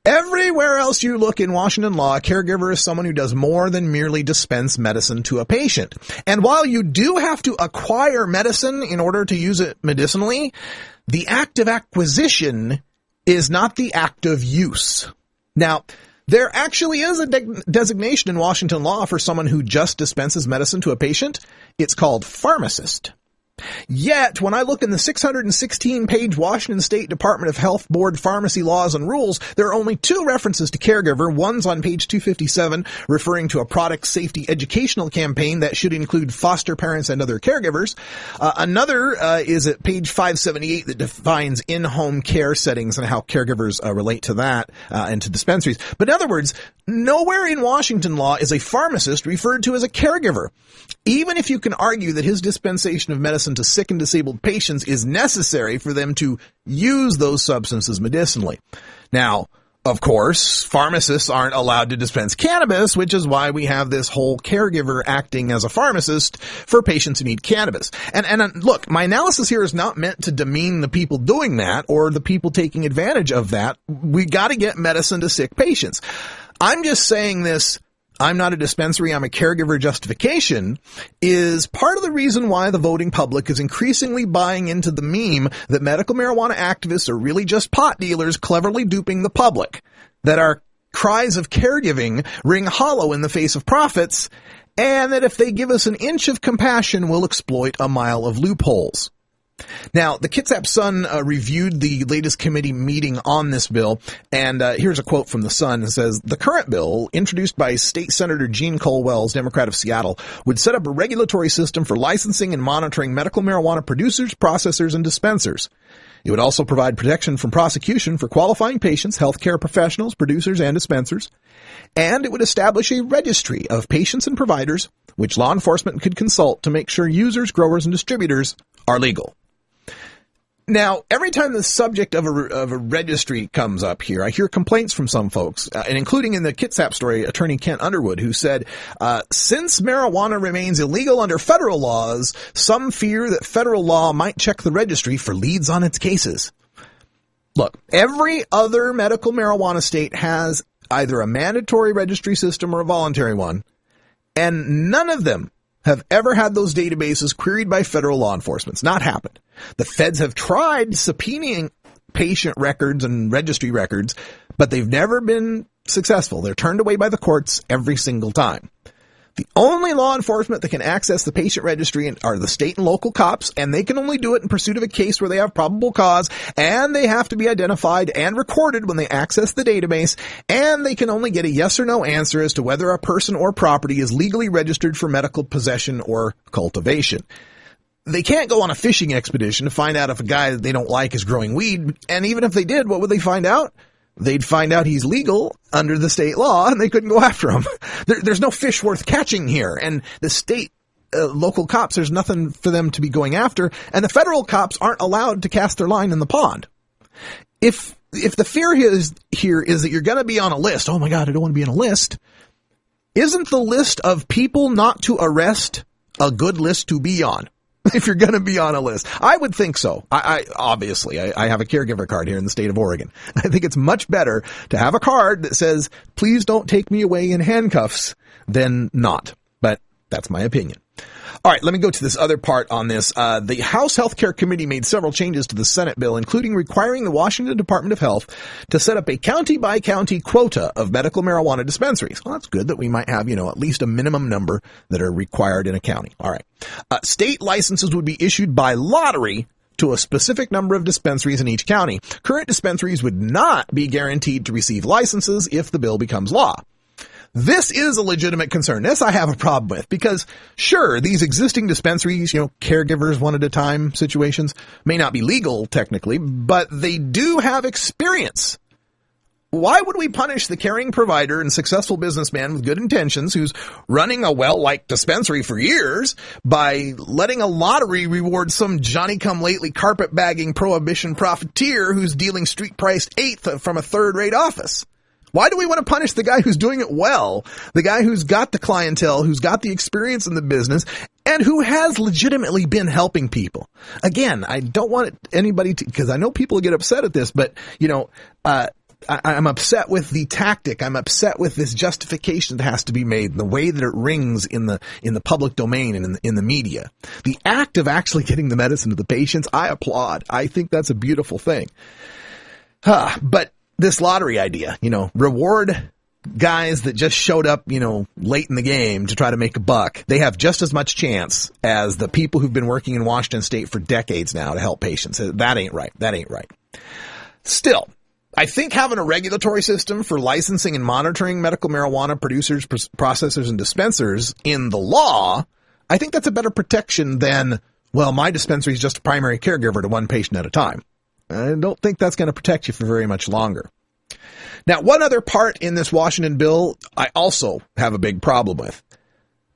Everywhere else you look in Washington law, a caregiver is someone who does more than merely dispense medicine to a patient. And while you do have to acquire medicine in order to use it medicinally, the act of acquisition is not the act of use. Now, there actually is a designation in Washington law for someone who just dispenses medicine to a patient. It's called pharmacist. Yet, when I look in the 616-page Washington State Department of Health Board Pharmacy Laws and Rules, there are only two references to caregiver. One's on page 257, referring to a product safety educational campaign that should include foster parents and other caregivers. Another is at page 578 that defines in-home care settings and how caregivers relate to that and to dispensaries. But in other words, nowhere in Washington law is a pharmacist referred to as a caregiver. Even if you can argue that his dispensation of medicine to sick and disabled patients is necessary for them to use those substances medicinally. Now, of course, pharmacists aren't allowed to dispense cannabis, which is why we have this whole caregiver acting as a pharmacist for patients who need cannabis. And look, my analysis here is not meant to demean the people doing that or the people taking advantage of that. We got to get medicine to sick patients. I'm just saying this. I'm not a dispensary, I'm a caregiver justification is part of the reason why the voting public is increasingly buying into the meme that medical marijuana activists are really just pot dealers cleverly duping the public, that our cries of caregiving ring hollow in the face of profits, and that if they give us an inch of compassion, we'll exploit a mile of loopholes. Now, the Kitsap Sun reviewed the latest committee meeting on this bill, and here's a quote from the Sun. It says, "The current bill, introduced by State Senator Gene Colwell, Democrat of Seattle, would set up a regulatory system for licensing and monitoring medical marijuana producers, processors, and dispensers. It would also provide protection from prosecution for qualifying patients, healthcare professionals, producers, and dispensers. And it would establish a registry of patients and providers, which law enforcement could consult to make sure users, growers, and distributors are legal." Now, every time the subject of a registry comes up here, I hear complaints from some folks, and including in the Kitsap story, Attorney Kent Underwood, who said, since marijuana remains illegal under federal laws, some fear that federal law might check the registry for leads on its cases. Look, every other medical marijuana state has either a mandatory registry system or a voluntary one, and none of them have ever had those databases queried by federal law enforcement. It's not happened. The feds have tried subpoenaing patient records and registry records, but they've never been successful. They're turned away by the courts every single time. The only law enforcement that can access the patient registry are the state and local cops, and they can only do it in pursuit of a case where they have probable cause, and they have to be identified and recorded when they access the database, and they can only get a yes or no answer as to whether a person or property is legally registered for medical possession or cultivation. They can't go on a fishing expedition to find out if a guy that they don't like is growing weed, and even if they did, what would they find out? They'd find out he's legal under the state law, and they couldn't go after him. There's no fish worth catching here, and the state local cops, there's nothing for them to be going after, and the federal cops aren't allowed to cast their line in the pond. If the fear here is that you're going to be on a list, oh my God, I don't want to be on a list, isn't the list of people not to arrest a good list to be on? If you're going to be on a list, I would think so. I have a caregiver card here in the state of Oregon. I think it's much better to have a card that says, please don't take me away in handcuffs than not. But that's my opinion. All right, let me go to this other part on this. The House Healthcare Committee made several changes to the Senate bill, including requiring the Washington Department of Health to set up a county-by-county quota of medical marijuana dispensaries. Well, that's good that we might have, at least a minimum number that are required in a county. All right. State licenses would be issued by lottery to a specific number of dispensaries in each county. Current dispensaries would not be guaranteed to receive licenses if the bill becomes law. This is a legitimate concern. This I have a problem with because, sure, these existing dispensaries, caregivers one at a time situations may not be legal technically, but they do have experience. Why would we punish the caring provider and successful businessman with good intentions who's running a well-liked dispensary for years by letting a lottery reward some Johnny-come-lately carpet-bagging prohibition profiteer who's dealing street-priced eighth from a third-rate office? Why do we want to punish the guy who's doing it well, the guy who's got the clientele, who's got the experience in the business, and who has legitimately been helping people? Again, I don't want anybody to, because I know people get upset at this, but, I'm upset with the tactic. I'm upset with this justification that has to be made, the way that it rings in the public domain and in the media. The act of actually getting the medicine to the patients, I applaud. I think that's a beautiful thing. But this lottery idea, reward guys that just showed up, late in the game to try to make a buck. They have just as much chance as the people who've been working in Washington State for decades now to help patients. That ain't right. That ain't right. Still, I think having a regulatory system for licensing and monitoring medical marijuana producers, processors, and dispensers in the law, I think that's a better protection than, well, my dispensary is just a primary caregiver to one patient at a time. I don't think that's going to protect you for very much longer. Now, one other part in this Washington bill I also have a big problem with.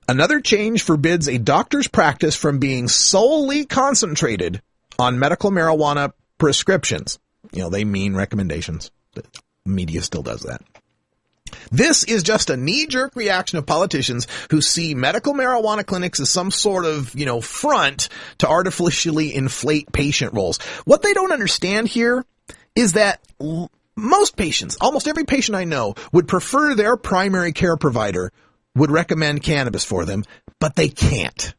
Another change forbids a doctor's practice from being solely concentrated on medical marijuana prescriptions. They mean recommendations. The media still does that. This is just a knee-jerk reaction of politicians who see medical marijuana clinics as some sort of, front to artificially inflate patient rolls. What they don't understand here is that most patients, almost every patient I know, would prefer their primary care provider would recommend cannabis for them, but they can't.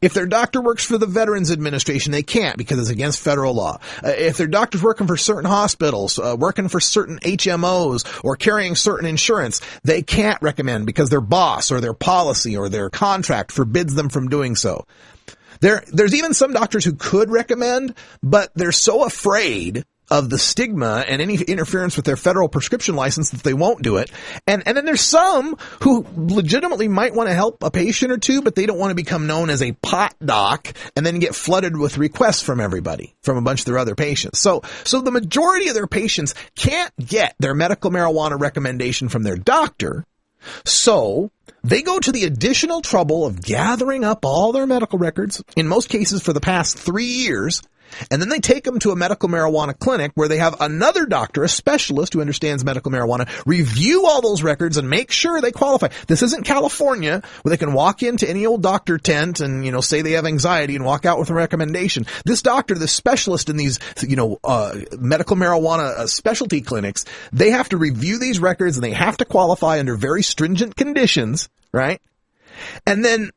If their doctor works for the Veterans Administration, they can't because it's against federal law. If their doctor's working for certain hospitals, working for certain HMOs, or carrying certain insurance, they can't recommend because their boss or their policy or their contract forbids them from doing so. There's even some doctors who could recommend, but they're so afraid of the stigma and any interference with their federal prescription license that they won't do it. And then there's some who legitimately might want to help a patient or two, but they don't want to become known as a pot doc and then get flooded with requests from everybody, from a bunch of their other patients. So the majority of their patients can't get their medical marijuana recommendation from their doctor. So they go to the additional trouble of gathering up all their medical records, in most cases for the past 3 years, and then they take them to a medical marijuana clinic where they have another doctor, a specialist who understands medical marijuana, review all those records and make sure they qualify. This isn't California where they can walk into any old doctor tent and, say they have anxiety and walk out with a recommendation. This doctor, this specialist in these, medical marijuana specialty clinics, they have to review these records and they have to qualify under very stringent conditions, right? And then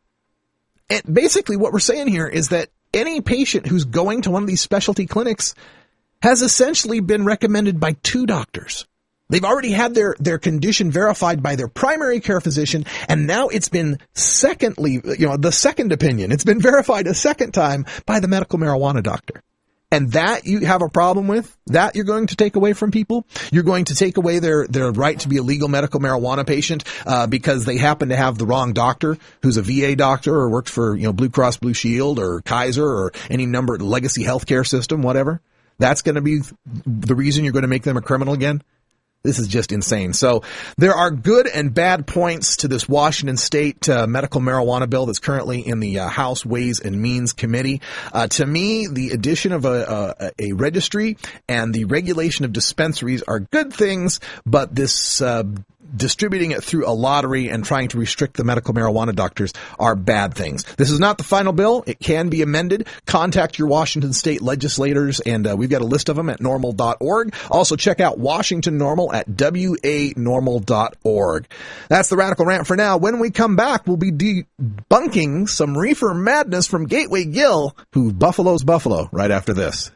basically what we're saying here is that any patient who's going to one of these specialty clinics has essentially been recommended by 2 doctors. They've already had their condition verified by their primary care physician, and now it's been the second opinion. It's been verified a second time by the medical marijuana doctor. And that you have a problem with, that you're going to take away from people. You're going to take away their right to be a legal medical marijuana patient, because they happen to have the wrong doctor who's a VA doctor or works for, Blue Cross Blue Shield or Kaiser or any number legacy healthcare system, whatever. That's going to be the reason you're going to make them a criminal again. This is just insane. So there are good and bad points to this Washington State medical marijuana bill that's currently in the House Ways and Means Committee. To me, the addition of a registry and the regulation of dispensaries are good things, but this distributing it through a lottery and trying to restrict the medical marijuana doctors are bad things. This is not the final bill. It can be amended. Contact your Washington State legislators, and we've got a list of them at NORML.org. Also, check out Washington NORML at WANormal.org. That's the Radical Rant for now. When we come back, we'll be debunking some reefer madness from Gateway Gill, who buffaloes buffalo, right after this.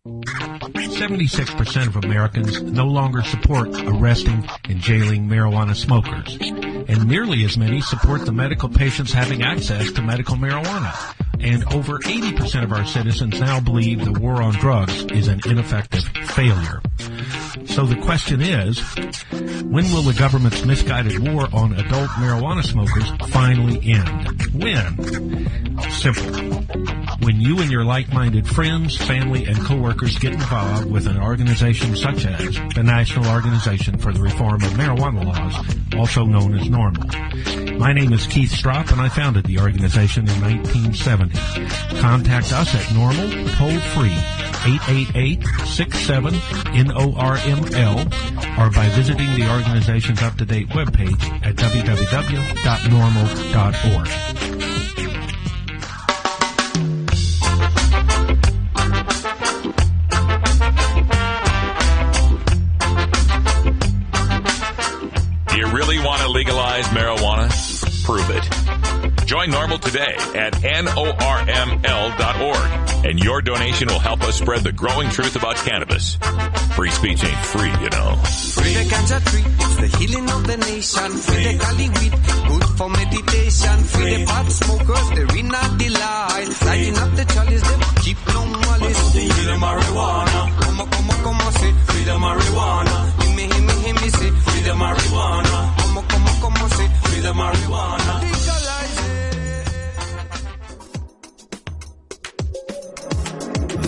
76% of Americans no longer support arresting and jailing marijuana smokers, and nearly as many support the medical patients having access to medical marijuana. And over 80% of our citizens now believe the war on drugs is an ineffective failure. So the question is, when will the government's misguided war on adult marijuana smokers finally end? When? Simple. When you and your like-minded friends, family, and coworkers get involved with an organization such as the National Organization for the Reform of Marijuana Laws, also known as NORML. My name is Keith Stropp, and I founded the organization in 1970. Contact us at NORML, toll-free, 888-67-NORML, or by visiting the organization's up-to-date webpage at www.normal.org. Want to legalize marijuana? Prove it. Join NORML today at NORML.org, and your donation will help us spread the growing truth about cannabis. Free speech ain't free, Free the ganja tree, it's the healing of the nation. Free the Cali weed, good for meditation. Free the pot smokers, they're in a delight. Lighting up the chalice, they keep no malice. Free the marijuana, come say, free the marijuana. Hear me say, free the marijuana. Come say, free the marijuana. Legalize it.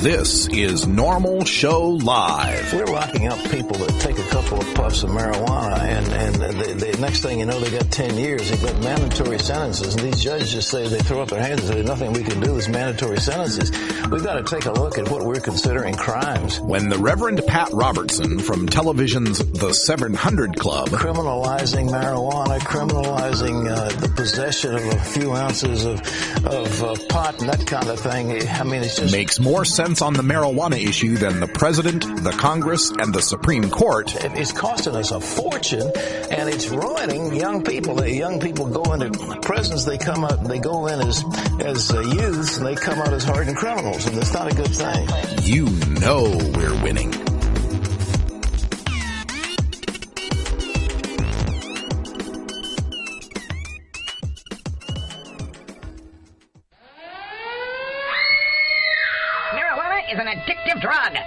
This is NORML Show Live. We're locking up people that take a couple of puffs of marijuana, and the next thing you know, they got 10 years. They've got mandatory sentences, and these judges just say, they throw up their hands and say, nothing we can do. There's mandatory sentences. We've got to take a look at what we're considering crimes. When the Reverend Pat Robertson from television's The 700 Club criminalizing marijuana, criminalizing the possession of a few ounces of pot and that kind of thing. I mean, it's just makes more sense on the marijuana issue than the president, the Congress, and the Supreme Court. It's costing us a fortune, and it's ruining young people. The young people go into prisons, they come out, they go in as youths, and they come out as hardened criminals, and it's not a good thing. You know we're winning.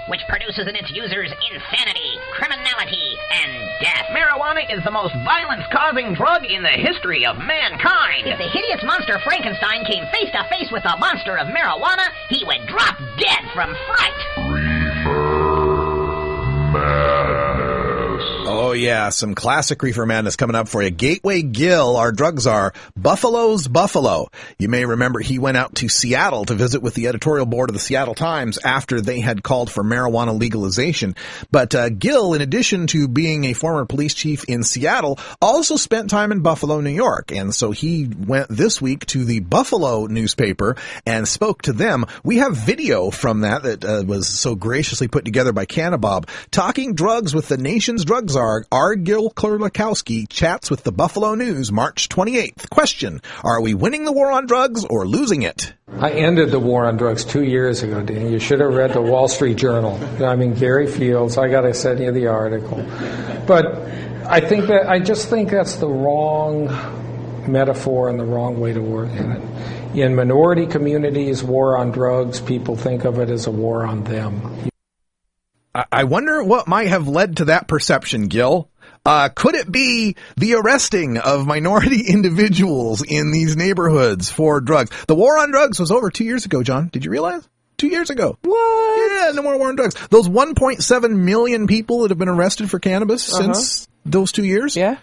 which produces in its users insanity, criminality, and death. Marijuana is the most violence-causing drug in the history of mankind. If the hideous monster Frankenstein came face-to-face with the monster of marijuana, he would drop dead from fright. Oh, yeah, some classic reefer madness coming up for you. Gateway Gill, our drug czar, Buffalo's Buffalo. You may remember he went out to Seattle to visit with the editorial board of the Seattle Times after they had called for marijuana legalization. But Gill, in addition to being a former police chief in Seattle, also spent time in Buffalo, New York. And so he went this week to the Buffalo newspaper and spoke to them. We have video from that was so graciously put together by Cannabob. Talking drugs with the nation's drug czar, R. Gil Kurlikowski chats with the Buffalo News March 28th. Question, are we winning the war on drugs or losing it? I ended the war on drugs 2 years ago, Dan. You should have read the Wall Street Journal. I mean, Gary Fields, I got to send you the article. But I just think that's the wrong metaphor and the wrong way to work in it. In minority communities, war on drugs, people think of it as a war on them. I wonder what might have led to that perception, Gil. Could it be the arresting of minority individuals in these neighborhoods for drugs? The war on drugs was over 2 years ago, John. Did you realize? 2 years ago. What? Yeah, no more war on drugs. Those 1.7 million people that have been arrested for cannabis since those 2 years? Yeah.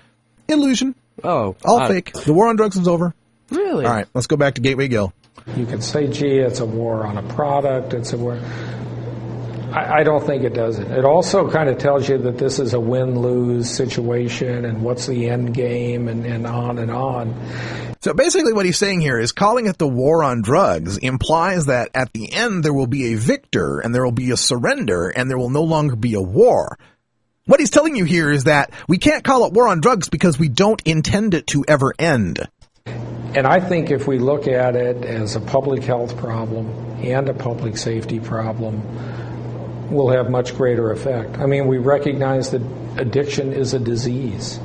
Illusion. Oh. All fake. The war on drugs is over. Really? All right, let's go back to Gateway Gill. You can say, gee, it's a war on a product, it's a war... I don't think it does it. It also kind of tells you that this is a win-lose situation and what's the end game and on and on. So basically what he's saying here is calling it the war on drugs implies that at the end there will be a victor and there will be a surrender and there will no longer be a war. What he's telling you here is that we can't call it war on drugs because we don't intend it to ever end. And I think if we look at it as a public health problem and a public safety problem, will have much greater effect. I mean, we recognize that addiction is a disease,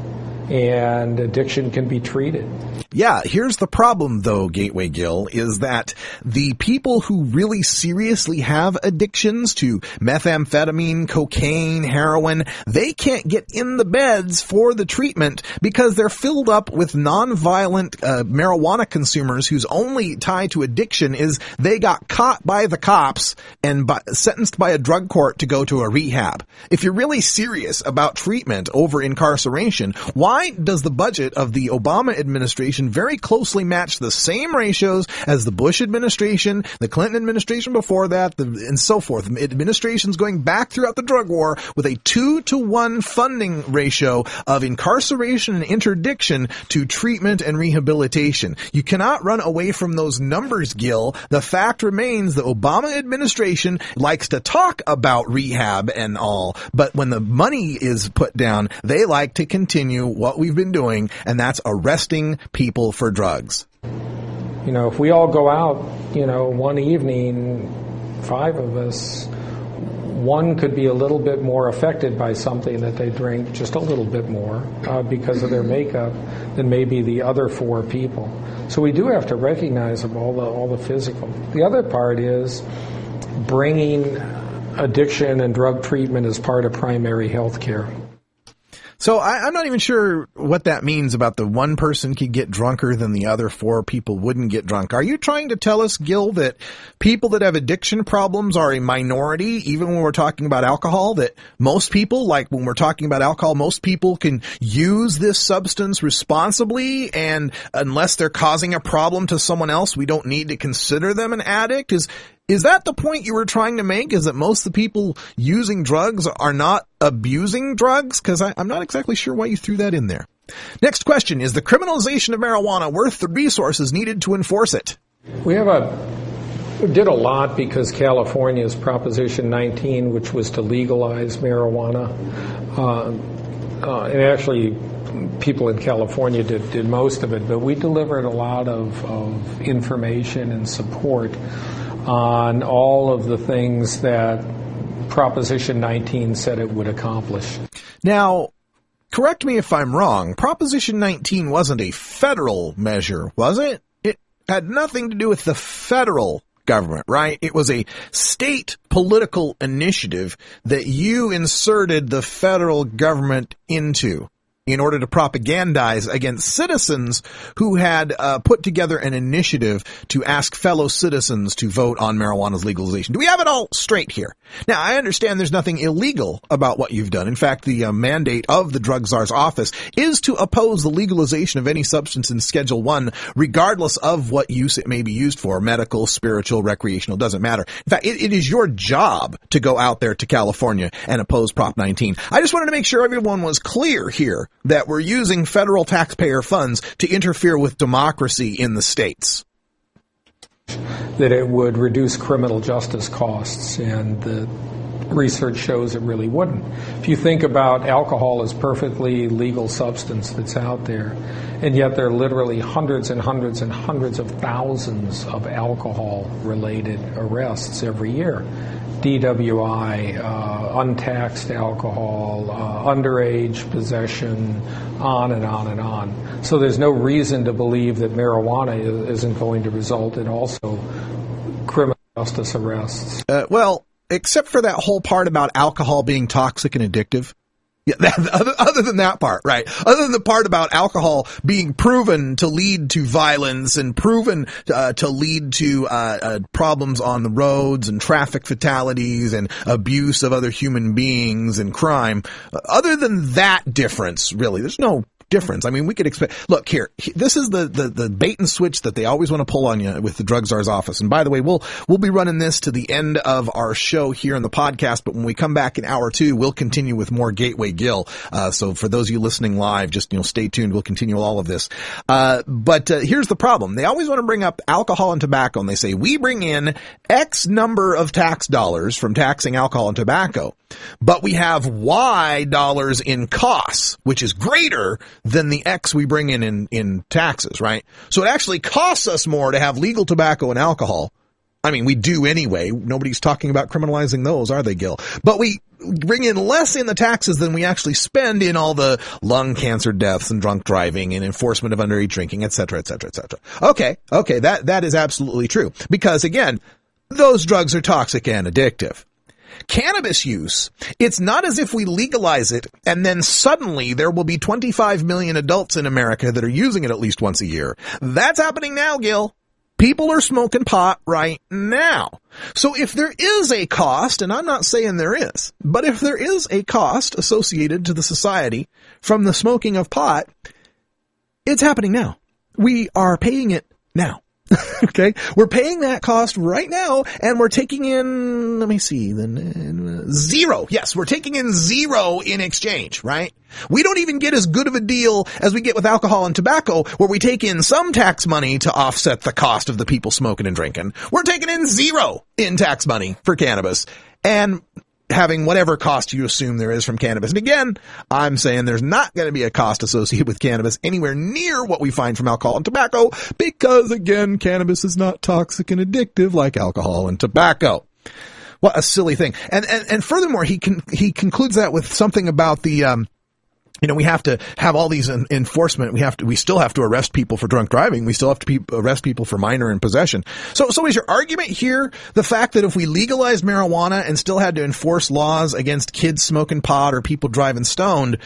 and addiction can be treated. Yeah, here's the problem, though, Gateway Gill, is that the people who really seriously have addictions to methamphetamine, cocaine, heroin, they can't get in the beds for the treatment because they're filled up with nonviolent marijuana consumers whose only tie to addiction is they got caught by the cops and sentenced by a drug court to go to a rehab. If you're really serious about treatment over incarceration, why does the budget of the Obama administration very closely match the same ratios as the Bush administration, the Clinton administration before that, and so forth? Administrations going back throughout the drug war with a 2-to-1 funding ratio of incarceration and interdiction to treatment and rehabilitation. You cannot run away from those numbers, Gil. The fact remains the Obama administration likes to talk about rehab and all, but when the money is put down, they like to continue what we've been doing, and that's arresting people for drugs. You know, if we all go out, one evening, 5 of us, one could be a little bit more affected by something that they drink, just a little bit more, because of their makeup than maybe the other 4 people. So we do have to recognize all the physical. The other part is bringing addiction and drug treatment as part of primary health care. So I'm not even sure what that means about the one person could get drunker than the other 4 people wouldn't get drunk. Are you trying to tell us, Gil, that people that have addiction problems are a minority, even when we're talking about alcohol, that most people, like when we're talking about alcohol, most people can use this substance responsibly, and unless they're causing a problem to someone else, we don't need to consider them an addict? Is that the point you were trying to make, is that most of the people using drugs are not abusing drugs? Because I'm not exactly sure why you threw that in there. Next question, is the criminalization of marijuana worth the resources needed to enforce it? We did a lot because California's Proposition 19, which was to legalize marijuana, and actually people in California did most of it, but we delivered a lot of information and support on all of the things that Proposition 19 said it would accomplish. Now, correct me if I'm wrong, Proposition 19 wasn't a federal measure, was it? It had nothing to do with the federal government, right? It was a state political initiative that you inserted the federal government into in order to propagandize against citizens who had put together an initiative to ask fellow citizens to vote on marijuana's legalization. Do we have it all straight here? Now, I understand there's nothing illegal about what you've done. In fact, the mandate of the Drug Czar's office is to oppose the legalization of any substance in Schedule 1, regardless of what use it may be used for, medical, spiritual, recreational, doesn't matter. In fact, it is your job to go out there to California and oppose Prop 19. I just wanted to make sure everyone was clear here that we're using federal taxpayer funds to interfere with democracy in the states. That it would reduce criminal justice costs, and the research shows it really wouldn't. If you think about alcohol as perfectly legal substance that's out there, and yet there are literally hundreds and hundreds and hundreds of thousands of alcohol-related arrests every year. DWI, untaxed alcohol, underage possession, on and on and on. So there's no reason to believe that marijuana isn't going to result in also criminal justice arrests. Well, except for that whole part about alcohol being toxic and addictive. Yeah, other than that part, right? Other than the part about alcohol being proven to lead to violence and proven to lead to problems on the roads and traffic fatalities and abuse of other human beings and crime. Other than that difference, really, there's no difference. I mean, we could expect, look here, this is the bait and switch that they always want to pull on you with the Drug Czar's office. And by the way, we'll be running this to the end of our show here in the podcast, but when we come back in hour 2, we'll continue with more Gateway Gill. So for those of you listening live, just, stay tuned. We'll continue all of this. But here's the problem. They always want to bring up alcohol and tobacco, and they say, we bring in X number of tax dollars from taxing alcohol and tobacco, but we have Y dollars in costs, which is greater than the X we bring in taxes, right? So it actually costs us more to have legal tobacco and alcohol. I mean, we do anyway. Nobody's talking about criminalizing those, are they, Gil? But we bring in less in the taxes than we actually spend in all the lung cancer deaths and drunk driving and enforcement of underage drinking, et cetera, et cetera, et cetera. Okay, that is absolutely true. Because again, those drugs are toxic and addictive. Cannabis use, it's not as if we legalize it and then suddenly there will be 25 million adults in America that are using it at least once a year. That's happening now, Gil. People are smoking pot right now. So if there is a cost, and I'm not saying there is, but if there is a cost associated to the society from the smoking of pot, it's happening now. We are paying it now. Okay, we're paying that cost right now, and we're taking in, let me see, zero. Yes, we're taking in zero in exchange, right? We don't even get as good of a deal as we get with alcohol and tobacco, where we take in some tax money to offset the cost of the people smoking and drinking. We're taking in zero in tax money for cannabis, and having whatever cost you assume there is from cannabis. And again, I'm saying there's not going to be a cost associated with cannabis anywhere near what we find from alcohol and tobacco, because again, cannabis is not toxic and addictive like alcohol and tobacco. What a silly thing. And furthermore, he concludes that with something about the, we have to have all these enforcement. We still have to arrest people for drunk driving. We still have to arrest people for minor in possession. So is your argument here the fact that if we legalized marijuana and still had to enforce laws against kids smoking pot or people driving stoned,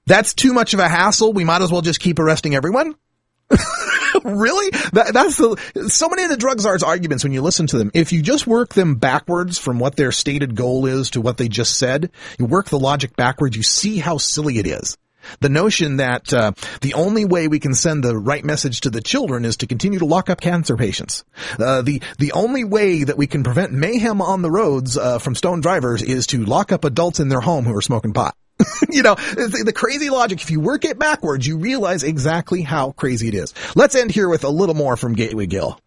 that's too much of a hassle? We might as well just keep arresting everyone? Really? That's so many of the Drug Czar's arguments, when you listen to them, if you just work them backwards from what their stated goal is to what they just said, you work the logic backwards, you see how silly it is. The notion that the only way we can send the right message to the children is to continue to lock up cancer patients. The only way that we can prevent mayhem on the roads from stoned drivers is to lock up adults in their home who are smoking pot. The crazy logic, if you work it backwards, you realize exactly how crazy it is. Let's end here with a little more from Gateway Gill.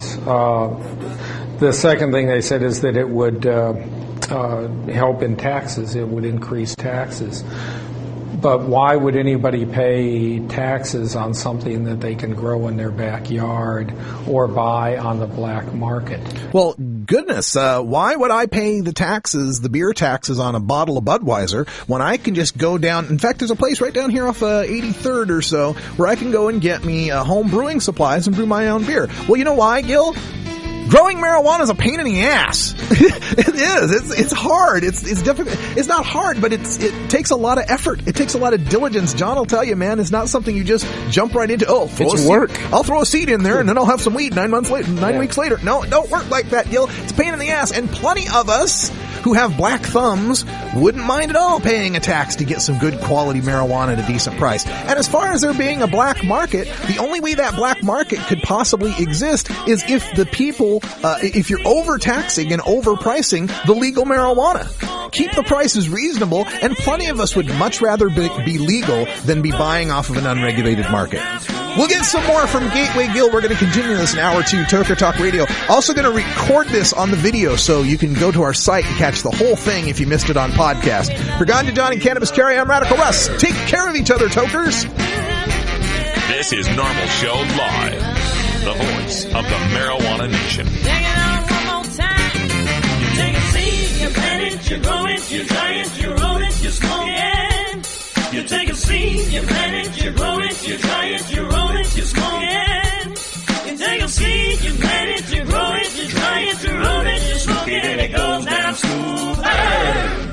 The second thing they said is that it would help in taxes. It would increase taxes. But why would anybody pay taxes on something that they can grow in their backyard or buy on the black market? Well, goodness, why would I pay the beer taxes on a bottle of Budweiser when I can just go down? In fact, there's a place right down here off 83rd or so where I can go and get me home brewing supplies and brew my own beer. Well, you know why, Gil? Growing marijuana is a pain in the ass. It is. It's hard. It's difficult. It's not hard, but it takes a lot of effort. It takes a lot of diligence. John will tell you, man, it's not something you just jump right into. Oh, it's work. I'll throw a seed in there and then I'll have some weed 9 weeks later. No, it don't work like that, Gil. It's a pain in the ass. And plenty of us who have black thumbs wouldn't mind at all paying a tax to get some good quality marijuana at a decent price. And as far as there being a black market, the only way that black market could possibly exist is if the people, if you're overtaxing and overpricing the legal marijuana. Keep the prices reasonable, and plenty of us would much rather be legal than be buying off of an unregulated market. We'll get some more from Gateway Gil. We're going to continue this in hour 2, Toker Talk Radio. Also going to record this on the video so you can go to our site and catch the whole thing if you missed it on podcast. For Gone to John and Cannabis Carry, I'm Radical Russ. Take care of each other, Tokers. This is NORML Show Live, the voice of the marijuana nation. Take it on one more time. You take a seed, you plant it, you grow it, you dry it, you roll it, you smoke it. You take a seed, you plant it, you grow it, you dry it, you roll it, you smoke it. You take a seed, you plant it, you grow it, you dry it, you roll it, you smoke it, and it goes down smooth. Hey!